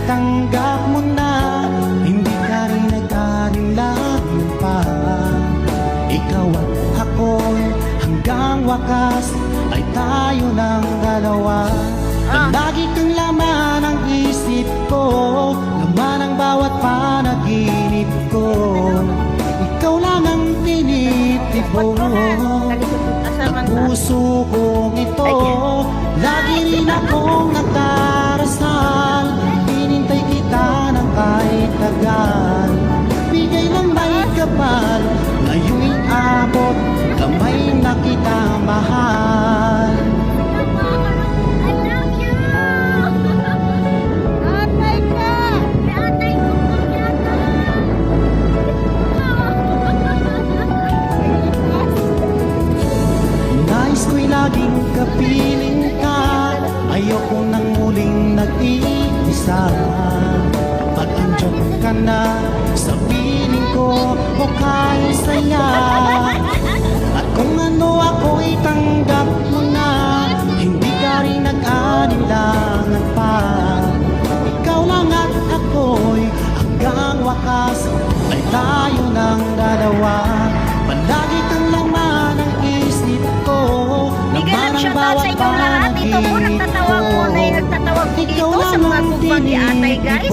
tanggap mo na, hindi ka rin nag-alinlangan pa. Ikaw at ako'y hanggang wakas ay tayo ng dalawa. Palagi kang laman ng isip ko, laman ang bawat panaginip ko. Ikaw lang ang tinitipon ng puso kong ito. Lagi rin akong nagdarasal, hinintay kita ng kahit tagal. Bigay ng may kapal, ngayon'y abot, kamay na kita mahal. Nais ko'y laging kapiling ka, ayoko nang muling nag-iisa. Pag andyan ka na sa piling ko, mukha'y saya. At kung ano ako'y tanggap mo na, hindi ka rin nag-alinlangan pa. Ikaw lang at ako'y hanggang wakas ay tayo ng dalawa. Palagi kang laman ng isip ko, laman ang bawat panaginip ko. Nagtatawag po dito sa mga kumpang ni Atay, guys.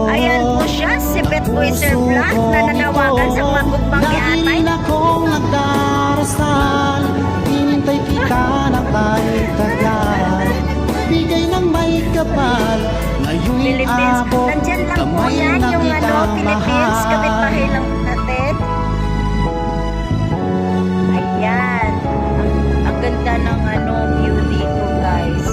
Ayan po siya, si Pet Boy Sir Black na nanawagan sa mga kumpang ni Atay. Lagi rin akong nagdarasal, hinintay kita na kahit tagal. Bigay ng may kapal, ngayon'y Philippines, abot, nandyan lang po kamay yan, na yung kita Philippines, kapit-bahay mahal. lang natin. Ayan, ang ganda ng view dito, guys.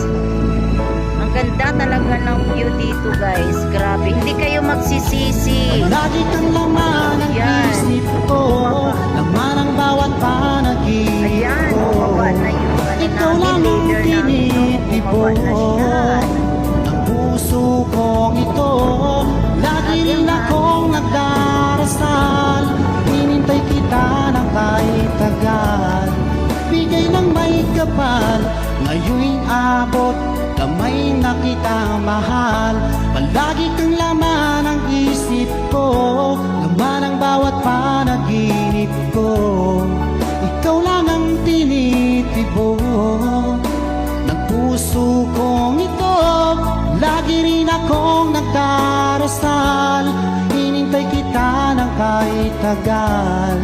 Ang ganda talaga ng view dito, guys. Grabe, hindi kayo magsisisi. Lagi kang laman ng Ayan. isip ko, laman ang bawat panaginip Ayan, ko. bumaba na yung Ikaw lang ang tinitipon ng puso kong ito. Lagi rin akong nagdarasal, hinintay kita ng kahit tagal. Bigay ng may kapal, ngayon'y abot, kamay na kita mahal. Palagi kang laman ng isip ko, laman ang bawat panaginip ko. Ikaw lang ang tinitipon ng puso kong ito. Lagi rin akong nagdarasal, hinintay kita ng kahit tagal.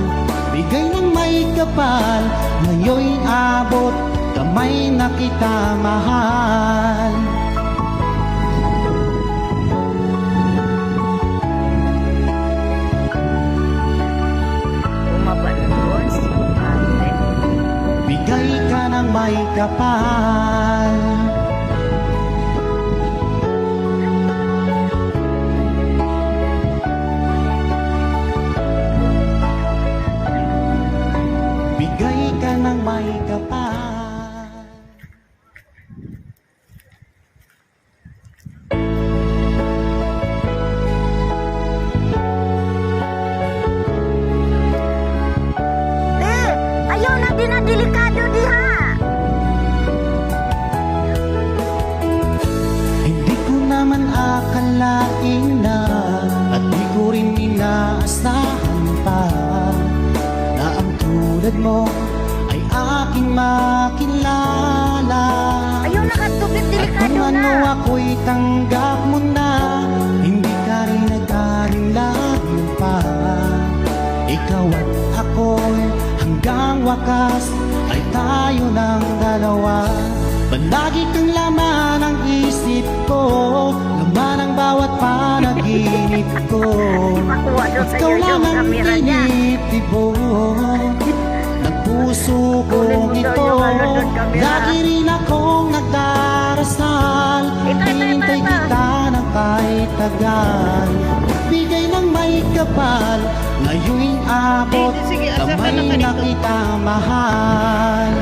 Bigay ng may kapal, ngayon'y abot, kamay na kita mahal. Bumaba na doon si Ate. Bigay ka ng may kapal. Bigay ka ng may kapal. Ayaw na din na delikado diha. Hindi ko naman akalain na, at di ko rin inaasahan pa, na ang tulad mo ay aking makilala. Ayaw na katupit, At delikado kung ano na. ako'y tanggap mo na, hindi ka rin nag-alinlangan pa. Ikaw at ako'y hanggang wakas ay tayo ng dalawa. Palagi kang laman ng isip ko, laman ang bawat panaginip ko. Makuha doon sa Ikaw iyo lang yung ang camera niya. tinitipon ng puso kong Kunin mo daw ito. yung doon, camera. Lagi rin akong nagdarasal, hinintay kita ng kahit tagal. Bigay ng may kapal, ngayon'y abot, kamay na kita mahal.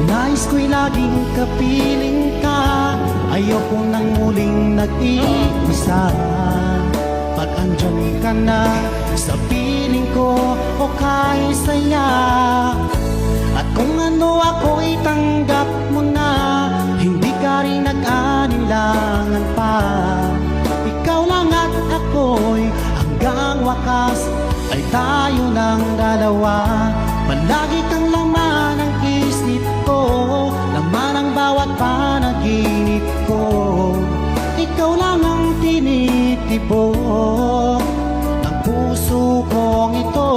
Nais ko'y laging kapiling ka, ayoko nang muling nag-iisa. Pag andyan ka na sa piling ko o kahit saya. At kung ano ako'y tanggap mo na, hindi ka rin nag-anilangan pa. Ikaw lang at ako'y hanggang wakas ay tayo ng dalawa. Palagi kang laman ng isip ko, laman ang bawat panaginip ko. Ikaw lang ang tinitibok ng puso kong ito.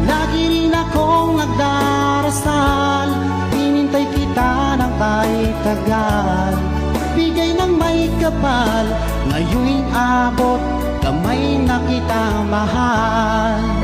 Lagi rin akong nagdarasal, hinintay kita ng kahit tagal. Bigay ng may kapal, ngayon'y abot, kamay na kita mahal.